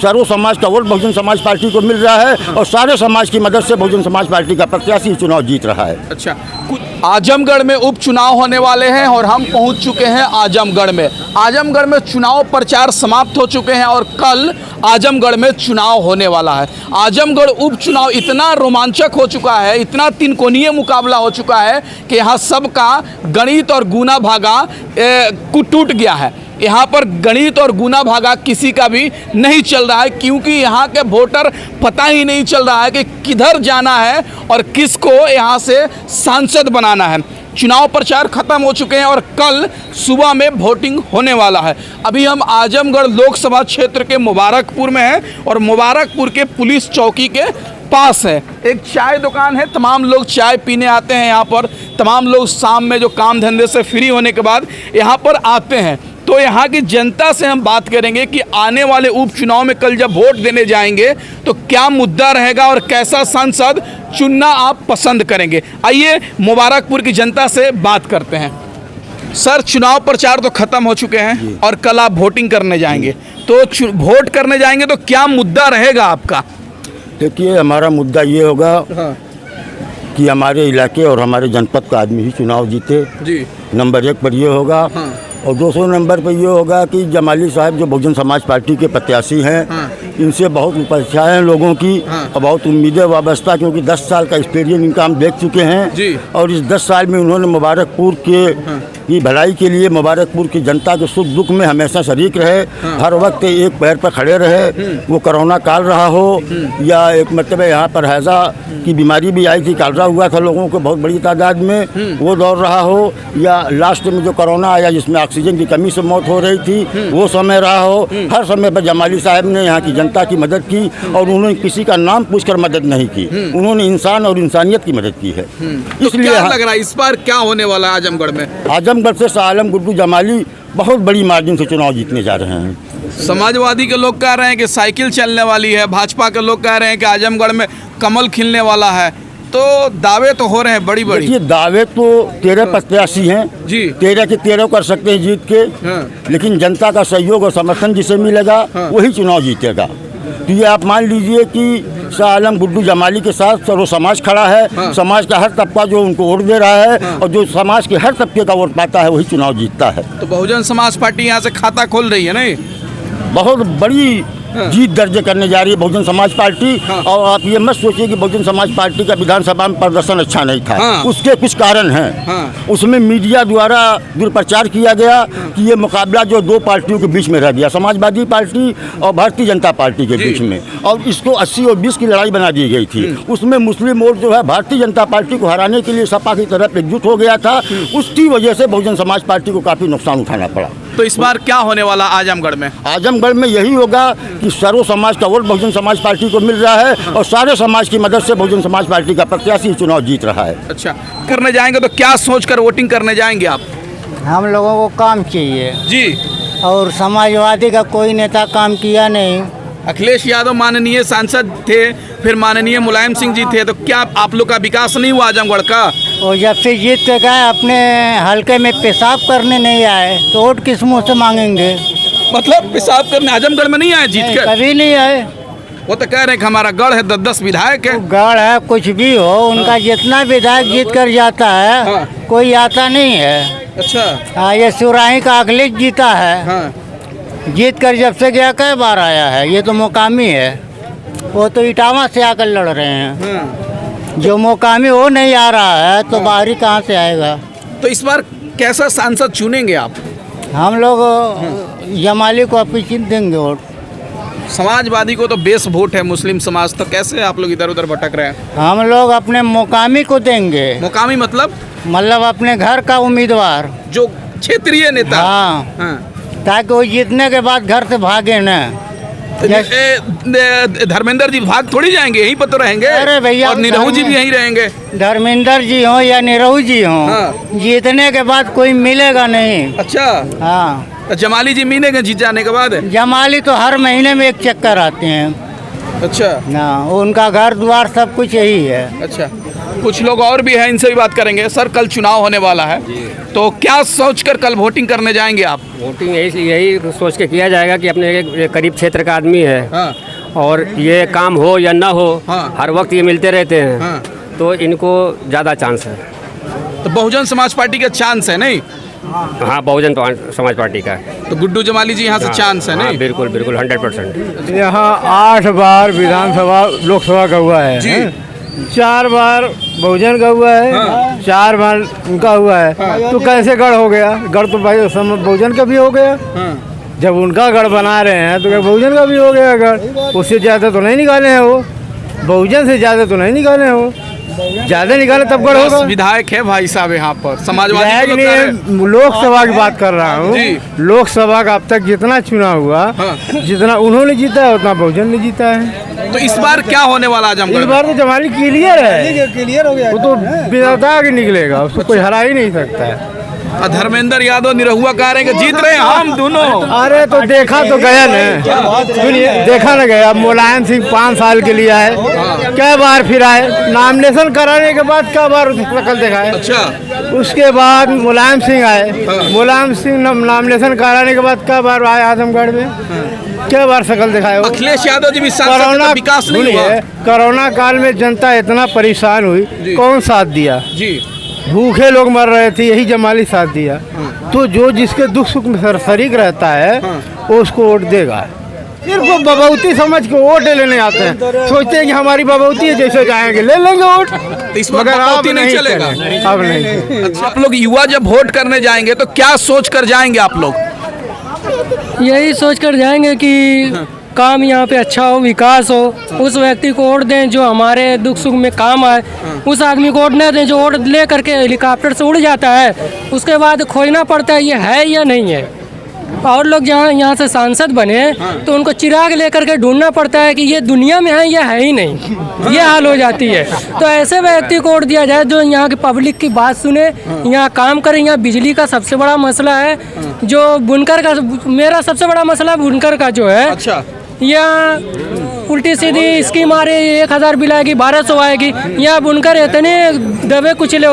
सर्व समाज का vote Bahujan Samaj party को मिल रहा है और सारे समाज की मदद से बहुजन समाज पार्टी का प्रत्याशी चुनाव जीत रहा है। अच्छा, आजमगढ़ में उपचुनाव होने वाले हैं और हम पहुंच चुके हैं आजमगढ़ में। आजमगढ़ में चुनाव प्रचार समाप्त हो चुके हैं और कल आजमगढ़ में चुनाव होने वाला है। आजमगढ़ उपचुनाव इतना रोमांचक हो चुका है, इतना तिनकोणीय मुकाबला हो चुका है कि यहाँ सबका गणित और गुना भागा टूट गया है। यहाँ पर गणित और गुना भागा किसी का भी नहीं चल रहा है, क्योंकि यहाँ के वोटर पता ही नहीं चल रहा है कि किधर जाना है और किसको यहाँ से सांसद बनाना है। चुनाव प्रचार खत्म हो चुके हैं और कल सुबह में वोटिंग होने वाला है। अभी हम आजमगढ़ लोकसभा क्षेत्र के मुबारकपुर में हैं और मुबारकपुर के पुलिस चौकी के पास है एक चाय दुकान है। तमाम लोग चाय पीने आते हैं यहाँ पर। तमाम लोग शाम में जो काम धंधे से फ्री होने के बाद यहाँ पर आते हैं। तो यहाँ की जनता से हम बात करेंगे कि आने वाले उपचुनाव में कल जब वोट देने जाएंगे तो क्या मुद्दा रहेगा और कैसा सांसद चुनना आप पसंद करेंगे। आइए मुबारकपुर की जनता से बात करते हैं। सर, चुनाव प्रचार तो खत्म हो चुके हैं और कल आप वोटिंग करने जाएंगे, तो वोट करने जाएंगे तो क्या मुद्दा रहेगा आपका? देखिए, हमारा मुद्दा ये होगा कि हमारे इलाके और हमारे जनपद का आदमी ही चुनाव जीते जी। नंबर 1 पर ये होगा। और दूसरे नंबर पर ये होगा कि जमाली साहब जो बहुजन समाज पार्टी के प्रत्याशी हैं, इनसे बहुत अपेक्षाएं हैं लोगों की और बहुत उम्मीदें वाबस्ता, क्योंकि 10 साल का एक्सपीरियंस इनका हम देख चुके हैं और इस 10 साल में उन्होंने मुबारकपुर की भलाई के लिए, मुबारकपुर की जनता के सुख दुख में हमेशा शरीक रहे। हर वक्त एक पैर पर खड़े रहे। वो कोरोना काल रहा हो या एक मतलब यहाँ पर हैजा की बीमारी भी आई थी, कालरा हुआ था लोगों को बहुत बड़ी तादाद में, वो दौर रहा हो, या लास्ट में जो कोरोना आया जिसमें ऑक्सीजन की कमी से मौत हो रही थी, वो समय रहा हो। हर समय पर जमाली साहब ने यहाँ की जनता की मदद की और उन्होंने किसी का नाम पूछकर मदद नहीं की। उन्होंने इंसान और इंसानियत की मदद की है। इसलिए क्या लग रहा है इस बार क्या होने वाला है आजमगढ़ में? आजमगढ़ से शाह आलम गुड्डू जमाली बहुत बड़ी मार्जिन से चुनाव जीतने जा रहे हैं। समाजवादी के लोग कह रहे हैं कि साइकिल चलने वाली है, भाजपा के लोग कह रहे हैं कि आजमगढ़ में कमल खिलने वाला है। तो दावे तो हो रहे हैं बड़ी बड़ी। ये दावे तो 13 प्रत्याशी हैं जी, 13 के 13 कर सकते हैं जीत के। लेकिन जनता का सहयोग और समर्थन जिसे मिलेगा वही चुनाव जीतेगा। तो ये आप मान लीजिए कि शाह आलम गुड्डू जमाली के साथ सर्व समाज खड़ा है। समाज का हर तबका जो उनको वोट दे रहा है और जो समाज के हर तबके का वोट पाता है वही चुनाव जीतता है। तो बहुजन समाज पार्टी यहाँ से खाता खोल रही है नहीं? बहुत बड़ी जीत दर्ज करने जा रही है बहुजन समाज पार्टी। और आप ये मत सोचिए कि बहुजन समाज पार्टी का विधानसभा में प्रदर्शन अच्छा नहीं था। उसके कुछ कारण हैं। उसमें मीडिया द्वारा दुष्प्रचार किया गया कि ये मुकाबला जो 2 पार्टियों के बीच में रह गया, समाजवादी पार्टी और भारतीय जनता पार्टी के बीच में, और इसको 80 और 20 की लड़ाई बना दी गई थी। उसमें मुस्लिम वोट जो है भारतीय जनता पार्टी को हराने के लिए सपा की तरफ एकजुट हो गया था। उसकी वजह से बहुजन समाज पार्टी को काफ़ी नुकसान उठाना पड़ा। तो इस बार क्या होने वाला आजमगढ़ में? आजमगढ़ में यही होगा कि सर्व समाज का वोट बहुजन समाज पार्टी को मिल रहा है और सारे समाज की मदद से बहुजन समाज पार्टी का प्रत्याशी चुनाव जीत रहा है। अच्छा, करने जाएंगे तो क्या सोचकर वोटिंग करने जाएंगे आप? हम लोगों को काम चाहिए जी। और समाजवादी का कोई नेता काम किया नहीं। अखिलेश यादव माननीय सांसद थे, फिर माननीय मुलायम सिंह जी थे, तो क्या आप लोग का विकास नहीं हुआ आजमगढ़ का? और जब से जीत के गए अपने हल्के में पेशाब करने नहीं आए तो वोट किस मुँह से मांगेंगे? मतलब पेशाब करने आजमगढ़ में नहीं आए जीत कर? कभी नहीं आए। वो तो कह रहे हैं कि हमारा गढ़ है 10 विधायक है। गढ़ है कुछ भी हो, उनका जितना विधायक जीत कर जाता है कोई आता नहीं है। अच्छा। ये सुराही का अखिलेश जीता है। जीत कर जब से गया कई बार आया है। ये तो मुकामी है, वो तो इटावा से आकर लड़ रहे हैं। जो मुकामी वो नहीं आ रहा है तो बाहरी कहाँ से आएगा? तो इस बार कैसा सांसद चुनेंगे आप? हम लोग जमाली को अपेक्षित देंगे वोट। समाजवादी को तो बेस वोट है मुस्लिम समाज, तो कैसे आप लोग इधर उधर भटक रहे हैं? हम लोग अपने मुकामी को देंगे। मुकामी मतलब अपने घर का उम्मीदवार, जो क्षेत्रीय नेता। हाँ। ताकि वो जीतने के बाद घर से भागे न। धर्मेंद्र जी भाग थोड़ी जाएंगे, यहीं पर तो रहेंगे। अरे भैया, और निरहू जी भी यहीं रहेंगे। धर्मेंद्र जी हो या निरहू जी हो, जीतने के बाद कोई मिलेगा नहीं। अच्छा। हाँ। तो जमाली जी मिलेंगे जीत जाने के बाद? जमाली तो हर महीने में एक चक्कर आते हैं। अच्छा। ना, उनका घर द्वार सब कुछ यही है। अच्छा, कुछ लोग और भी हैं, इनसे भी बात करेंगे। सर, कल चुनाव होने वाला है, तो क्या सोचकर कल वोटिंग करने जाएंगे आप? वोटिंग यही सोच के किया जाएगा कि अपने एक करीब क्षेत्र का आदमी है, हाँ। और ये काम हो या ना हो, हाँ। हर वक्त ये मिलते रहते हैं, हाँ। तो इनको ज़्यादा चांस है। तो बहुजन समाज पार्टी का चांस है नहीं? हाँ, बहुजन समाज पार्टी का। तो गुड्डू जमाली जी यहाँ से चांस है हाँ, नहीं? बिल्कुल बिल्कुल 100%। यहाँ 8 बार विधानसभा लोकसभा का हुआ है, जी। 4 बार बहुजन का हुआ है, 4 बार उनका हुआ है, तो कैसे गढ़ हो गया? गढ़ तो भाई बहुजन का भी हो गया। जब उनका गढ़ बना रहे हैं तो क्या बहुजन का भी हो गया गढ़? उससे ज़्यादा तो नहीं निकाले हैं वो, बहुजन से ज़्यादा तो नहीं निकाले हैं वो, ज़्यादा निकाले तब गढ़ होगा। विधायक है भाई साहब यहाँ पर, समाजवादी विधायक को तो कह रहे हैं। नहीं, लोकसभा की बात कर रहा हूँ। जी। लोकसभा का अब तक जितना चुनाव हुआ, हाँ। जितना उन्होंने जीता है उतना बहुजन ने जीता है। तो इस बार क्या होने वाला आजमगढ़ इस में? बार तो जमाली क्लियर है, क्लियर हो गया। वो तो बिना के निकलेगा, उसको कोई हरा ही नहीं सकता है। धर्मेंद्र यादव निरहुआ कह रहे हैं कि जीत रहे हैं हम दोनों। अरे तो देखा तो गया न, सुनिए, देखा न गया। मुलायम सिंह 5 साल के लिए आए, क्या बार फिर आए, नामिनेशन कराने के बाद क्या बार शक्ल दिखाए। अच्छा। उसके बाद मुलायम सिंह आए, मुलायम सिंह नामिनेशन कराने के बाद क्या बार आए आजमगढ़ में, क्या बार शक्ल दिखाए। अखिलेश यादव जी भी सांसद थे, तो विकास नहीं हुआ। कोरोना काल में जनता इतना परेशान हुई, कौन साथ दिया? जी। भूखे लोग मर रहे थे, यही जमाली साथ दिया। तो जो जिसके दुख सुख में शरीक रहता है, वो उसको वोट देगा। सिर्फ वो बबौती समझ के वोट लेने आते हैं, सोचते हैं कि हमारी बबौती है, जैसे जाएंगे ले लेंगे वोट। तो इस बार मगर बबौती अब नहीं चलेगा। अब नहीं। अच्छा, आप लोग युवा जब वोट करने जाएंगे तो क्या सोच कर जाएंगे आप लोग? यही सोच कर जाएंगे कि काम यहाँ पे अच्छा हो, विकास हो, उस व्यक्ति को वोट दें जो हमारे दुख सुख में काम आए। उस आदमी को वोट न दें जो वोट ले करके हेलीकॉप्टर से उड़ जाता है, उसके बाद खोजना पड़ता है ये है या नहीं है। और लोग जहाँ यहाँ से सांसद बने तो उनको चिराग लेकर के ढूंढना पड़ता है कि ये दुनिया में है या है ही नहीं, ये हाल हो जाती है। तो ऐसे व्यक्ति को वोट दिया जाए जो यहाँ की पब्लिक की बात सुने, यहाँ काम करे। यहाँ बिजली का सबसे बड़ा मसला है, जो बुनकर का, मेरा सबसे बड़ा मसला बुनकर का जो है। अच्छा। यहाँ उल्टी सीधी स्कीम आ रही है, 1000 बिल आएगी, 1200 आएगी। यहाँ बुनकर इतने दबे कुचले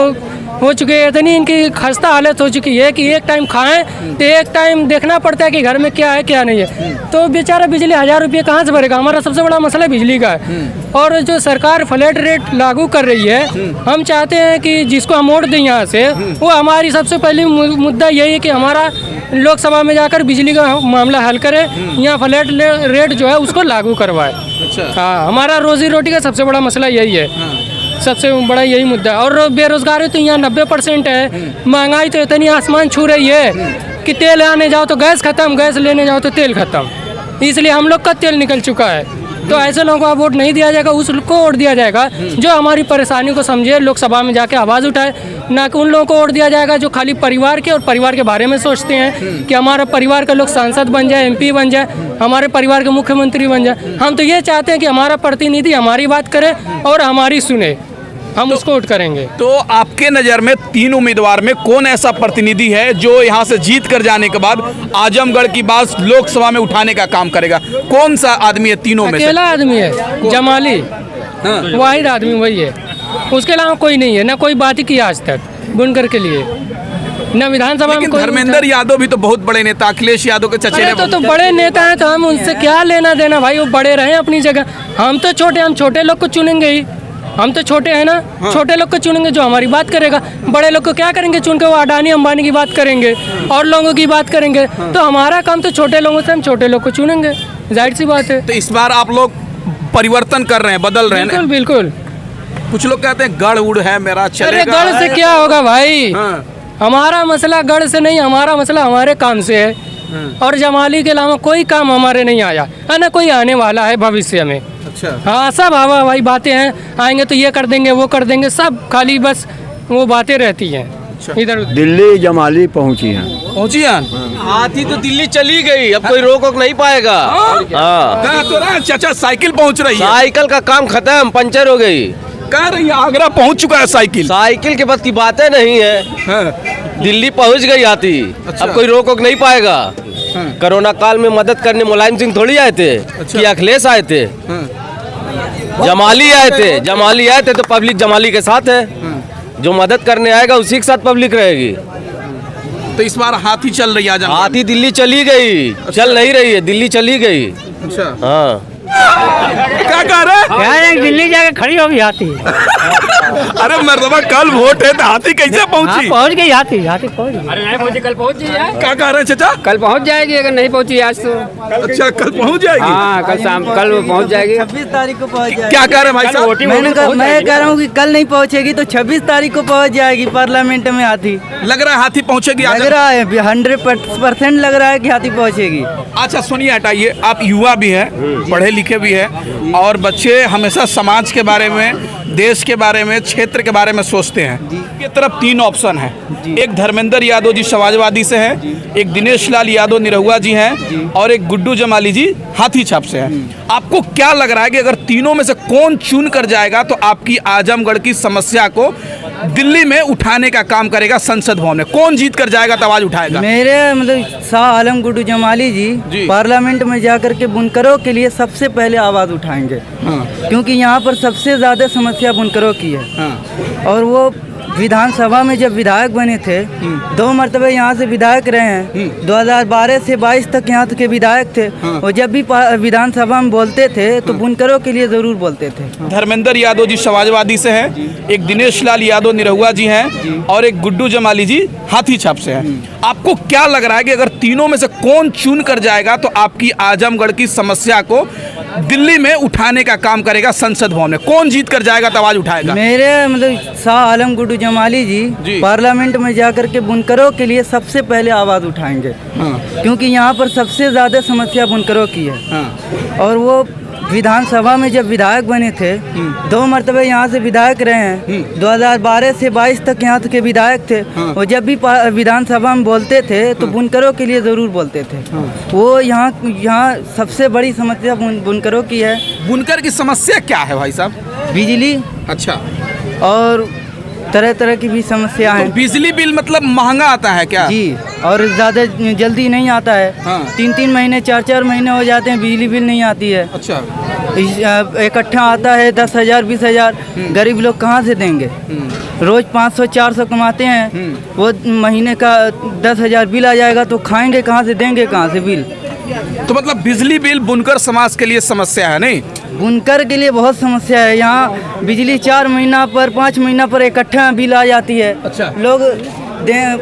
हो चुके हैं, इतनी इनकी खस्ता हालत हो चुकी है कि एक टाइम खाएं तो एक टाइम देखना पड़ता है कि घर में क्या है क्या नहीं है। तो बेचारा बिजली 1000 रुपये कहाँ से भरेगा? हमारा सबसे बड़ा मसला बिजली का है। और जो सरकार फ्लैट रेट लागू कर रही है, हम चाहते हैं कि जिसको हम वोट दें यहाँ से, वो हमारी सबसे पहली मुद्दा यही है कि हमारा लोकसभा में जाकर बिजली का मामला हल करे, यहाँ फ्लैट रेट जो है उसको लागू करवाए। अच्छा। हाँ, हमारा रोजी रोटी का सबसे बड़ा मसला यही है। सबसे बड़ा यही मुद्दा है। और बेरोजगारी तो यहाँ 90% है। महंगाई तो इतनी आसमान छू रही है कि तेल आने जाओ तो गैस खत्म, गैस लेने जाओ तो तेल खत्म। इसलिए हम लोग का तेल निकल चुका है। तो ऐसे लोगों को वोट नहीं दिया जाएगा, उसको वोट दिया जाएगा जो हमारी परेशानी को समझे, लोकसभा में जाके आवाज़ उठाए। ना कि उन लोगों को वोट दिया जाएगा जो खाली परिवार के और परिवार के बारे में सोचते हैं कि हमारा परिवार के लोग सांसद बन जाए, MP बन जाए, हमारे परिवार के मुख्यमंत्री बन जाए। हम तो ये चाहते हैं कि हमारा प्रतिनिधि हमारी बात करे और हमारी सुने, हम उसको वोट करेंगे। तो आपके नज़र में 3 उम्मीदवार में कौन ऐसा प्रतिनिधि है जो यहाँ से जीत कर जाने के बाद आजमगढ़ की बात लोकसभा में उठाने का काम करेगा? कौन सा आदमी है तीनों में से? अकेला आदमी है, जमाली। हाँ। वाहिद आदमी वही है, उसके अलावा कोई नहीं है। ना कोई बात ही की आज तक बुनकर के लिए, न विधानसभा में लेकिन कोई। धर्मेंद्र यादव भी तो बहुत बड़े नेता, अखिलेश यादव के चचेरे। तो बड़े नेता हैं तो हम उनसे क्या लेना देना भाई, वो बड़े रहे अपनी जगह। हम तो छोटे, हम छोटे लोग को चुनेंगे ही। हम तो छोटे हैं ना। हाँ। छोटे लोग को चुनेंगे जो हमारी बात करेगा। बड़े लोग को क्या करेंगे चुन के? वो अडानी अंबानी की बात करेंगे और लोगों की बात करेंगे। हाँ। तो हमारा काम तो छोटे लोगों से, हम छोटे लोग को चुनेंगे, जाहिर सी बात है। तो इस बार आप लोग परिवर्तन कर रहे हैं, बदल रहे हैं। बिल्कुल बिल्कुल। कुछ लोग कहते हैं गढ़ उड़ है मेरा, अरे चलेगा। गढ़ से क्या होगा भाई? हाँ। हमारा मसला गढ़ से नहीं, हमारा मसला हमारे काम से है। और जमाली के अलावा कोई काम हमारे नहीं आया है, ना कोई आने वाला है भविष्य में। अच्छा। हाँ, सब हवा भाई बातें हैं, आएंगे तो ये कर देंगे, वो कर देंगे, सब खाली बस वो बातें रहती हैं। अच्छा। इधर उधर। दिल्ली जमाली पहुंची हैं। पहुंची हैं? हाथी तो दिल्ली चली गई, अब कोई रोक नहीं पाएगा। हाँ। कहा तो रहा चाचा साइकिल पहुंच रही है। साइकिल का काम खत्म, पंचर हो गई। कह रही है आगरा पहुंच चुका है साइकिल। साइकिल के बस की बातें नहीं है। हाँ। दिल्ली पहुंच गई हाथी। अच्छा। अब कोई रोक नहीं पाएगा। हाँ। कोरोना काल में मदद करने मुलायम सिंह थोड़ी आए थे। अच्छा। कि अखिलेश आए थे। हाँ। जमाली आए थे तो पब्लिक जमाली के साथ है। जो मदद करने आएगा उसी के साथ पब्लिक रहेगी। तो इस बार हाथी चल रही है आजमगढ़। हाथी दिल्ली चली गई, चल नहीं रही है, दिल्ली चली गई। अच्छा, हाँ क्या कह रहे हैं? दिल्ली जाके खड़ी होगी हाथी। अरे मर्दबा कल वोट है तो हाथी कैसे पहुंची? पहुंच गई हाथी, हाथी पहुंच गई। अरे नहीं पहुंची, कल पहुंच जाएगी। क्या कह रहे हैं चाचा? कल पहुंच जाएगी, अगर नहीं पहुंची आज तो। अच्छा, कल पहुंच जाएगी। हाँ, कल शाम, कल वो पहुंच जाएगी। 26 तारीख को पहुंच जाएगी। क्या कह रहे हैं भाई साहब? मैं कह रहा हूँ कि कल नहीं पहुंचेगी तो 26 तारीख को पहुंच जाएगी पार्लियामेंट में हाथी। लग रहा है हाथी पहुंचेगी लग रहा है 100% लग रहा है कि हाथी पहुंचेगी। अच्छा सुनिए, हटाइए, आप युवा भी हैं, पढ़े लिखे भी हैं, और बच्चे हमेशा समाज के बारे में, देश के बारे में, क्षेत्र के बारे में सोचते हैं। ये तरफ 3 ऑप्शन है। एक धर्मेंद्र यादव जी समाजवादी से हैं, एक दिनेश लाल यादव निरहुआ जी हैं, और एक गुड्डू जमाली जी हाथी छाप से हैं। आपको क्या लग रहा है कि अगर तीनों में से कौन चुन कर जाएगा तो आपकी आजमगढ़ की समस्या को दिल्ली में उठाने का काम करेगा? संसद भवन में कौन जीत कर जाएगा तो आवाज उठाएगा? मेरे मतलब शाह आलम गुड्डू जमाली जी पार्लियामेंट में जाकर के बुनकरों के लिए सबसे पहले आवाज़ उठाएंगे। क्योंकि यहाँ पर सबसे ज़्यादा समस्या बुनकरों की है। और वो विधानसभा में जब विधायक बने थे, 2 मरतबे यहाँ से विधायक रहे हैं। 2012 से 22 तक यहाँ के विधायक थे। और जब भी विधानसभा में बोलते थे तो बुनकरों के लिए ज़रूर बोलते थे। धर्मेंद्र यादव जी समाजवादी से हैं, एक दिनेश लाल यादव निरहुआ जी हैं, और एक गुड्डू जमाली जी हाथी छाप से हैं। आपको क्या लग रहा है कि अगर तीनों में से कौन चुन कर जाएगा तो आपकी आजमगढ़ की समस्या को दिल्ली में उठाने का काम करेगा? संसद भवन में कौन जीत कर जाएगा तो आवाज उठाएगा? मेरे मतलब शाह आलम गुड्डू जमाली जी पार्लियामेंट में जाकर के बुनकरों के लिए सबसे पहले आवाज़ उठाएंगे। क्योंकि यहाँ पर सबसे ज़्यादा समस्या बुनकरों की है। और वो विधानसभा में जब विधायक बने थे, 2 मरतबे यहाँ से विधायक रहे हैं। 2012 से 22 तक यहाँ के विधायक थे। और जब भी विधानसभा में बोलते थे तो बुनकरों के लिए ज़रूर बोलते थे। वो यहाँ सबसे बड़ी समस्या बुनकरों की है। बुनकर की समस्या क्या है भाई साहब? बिजली, अच्छा, और तरह तरह की भी समस्या है। तो बिजली बिल मतलब महंगा आता है क्या? जी, और ज़्यादा जल्दी नहीं आता है। 3-3 महीने 4-4 महीने हो जाते हैं, बिजली बिल नहीं आती है। अच्छा, इकट्ठा आता है 10,000 20,000। गरीब लोग कहाँ से देंगे? रोज़ 500-400 कमाते हैं, वो महीने का 10,000 बिल आ जाएगा तो खाएंगे कहाँ से, देंगे कहाँ से बिल? तो मतलब बिजली बिल बुनकर समाज के लिए समस्या है नहीं? बुनकर के लिए बहुत समस्या है। यहाँ बिजली 4 महीना पर 5 महीना पर इकट्ठा बिल आ जाती है। अच्छा, लोग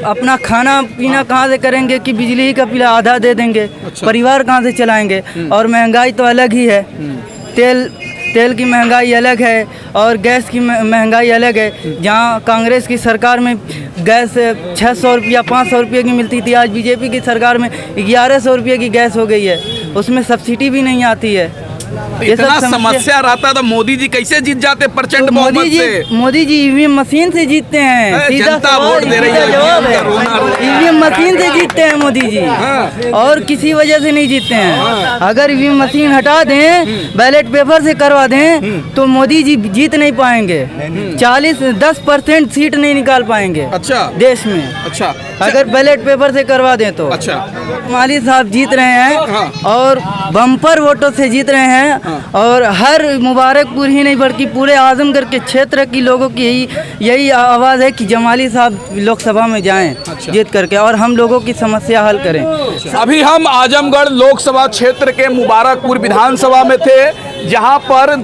अपना खाना पीना कहाँ से करेंगे कि बिजली का बिल आधा दे देंगे? अच्छा। परिवार कहाँ से चलाएंगे? और महंगाई तो अलग ही है। तेल की महंगाई अलग है और गैस की महंगाई अलग है। जहाँ कांग्रेस की सरकार में गैस 600 रुपया 500 रुपये की मिलती थी, आज बीजेपी की सरकार में 1100 रुपये की गैस हो गई है। उसमें सब्सिडी भी नहीं आती है। ये सब इतना समस्या रहता तो मोदी जी कैसे जीत जाते प्रचंड बहुमत से? मोदी जी ईवीएम मशीन से जीतते हैं। सीधा जनता वोट दे रही है, जवाब है, ईवीएम मशीन से जीतते हैं मोदी जी। और किसी वजह से नहीं जीतते हैं। अगर ईवीएम मशीन हटा दें, बैलेट पेपर से करवा दें तो मोदी जी जीत नहीं पाएंगे। 10% सीट नहीं निकाल पाएंगे। अच्छा, देश में। अच्छा, अगर बैलेट पेपर से करवा दें तो। अच्छा, माली साहब जीत रहे हैं और बम्पर वोटों से जीत रहे हैं। और हर मुबारकपुर ही नहीं बल्कि पूरे आजमगढ़ के क्षेत्र की लोगों की यही आवाज़ है कि जमाली साहब लोकसभा में जाएं। अच्छा। जीत करके और हम लोगों की समस्या हल करें। अभी हम आजमगढ़ लोकसभा क्षेत्र के मुबारकपुर विधानसभा में थे, जहां पर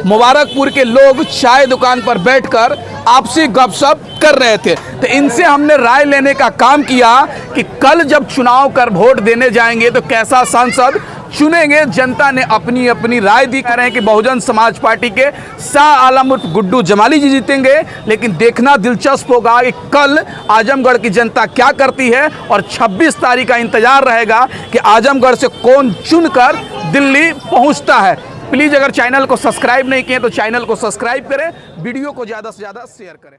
मुबारकपुर के लोग चाय दुकान पर बैठकर आपसी गपशप कर रहे थे। तो इनसे हमने राय लेने का काम किया कि कल जब चुनाव कर वोट देने जाएंगे तो कैसा सांसद चुनेंगे। जनता ने अपनी अपनी राय दी। कह रहे हैं कि बहुजन समाज पार्टी के शाह आलम उर्फ गुड्डू जमाली जी जीतेंगे, लेकिन देखना दिलचस्प होगा कि कल आजमगढ़ की जनता क्या करती है। और 26 तारीख का इंतजार रहेगा कि आजमगढ़ से कौन चुनकर दिल्ली पहुंचता है। प्लीज़ अगर चैनल को सब्सक्राइब नहीं किए तो चैनल को सब्सक्राइब करें, वीडियो को ज़्यादा से ज़्यादा शेयर करें।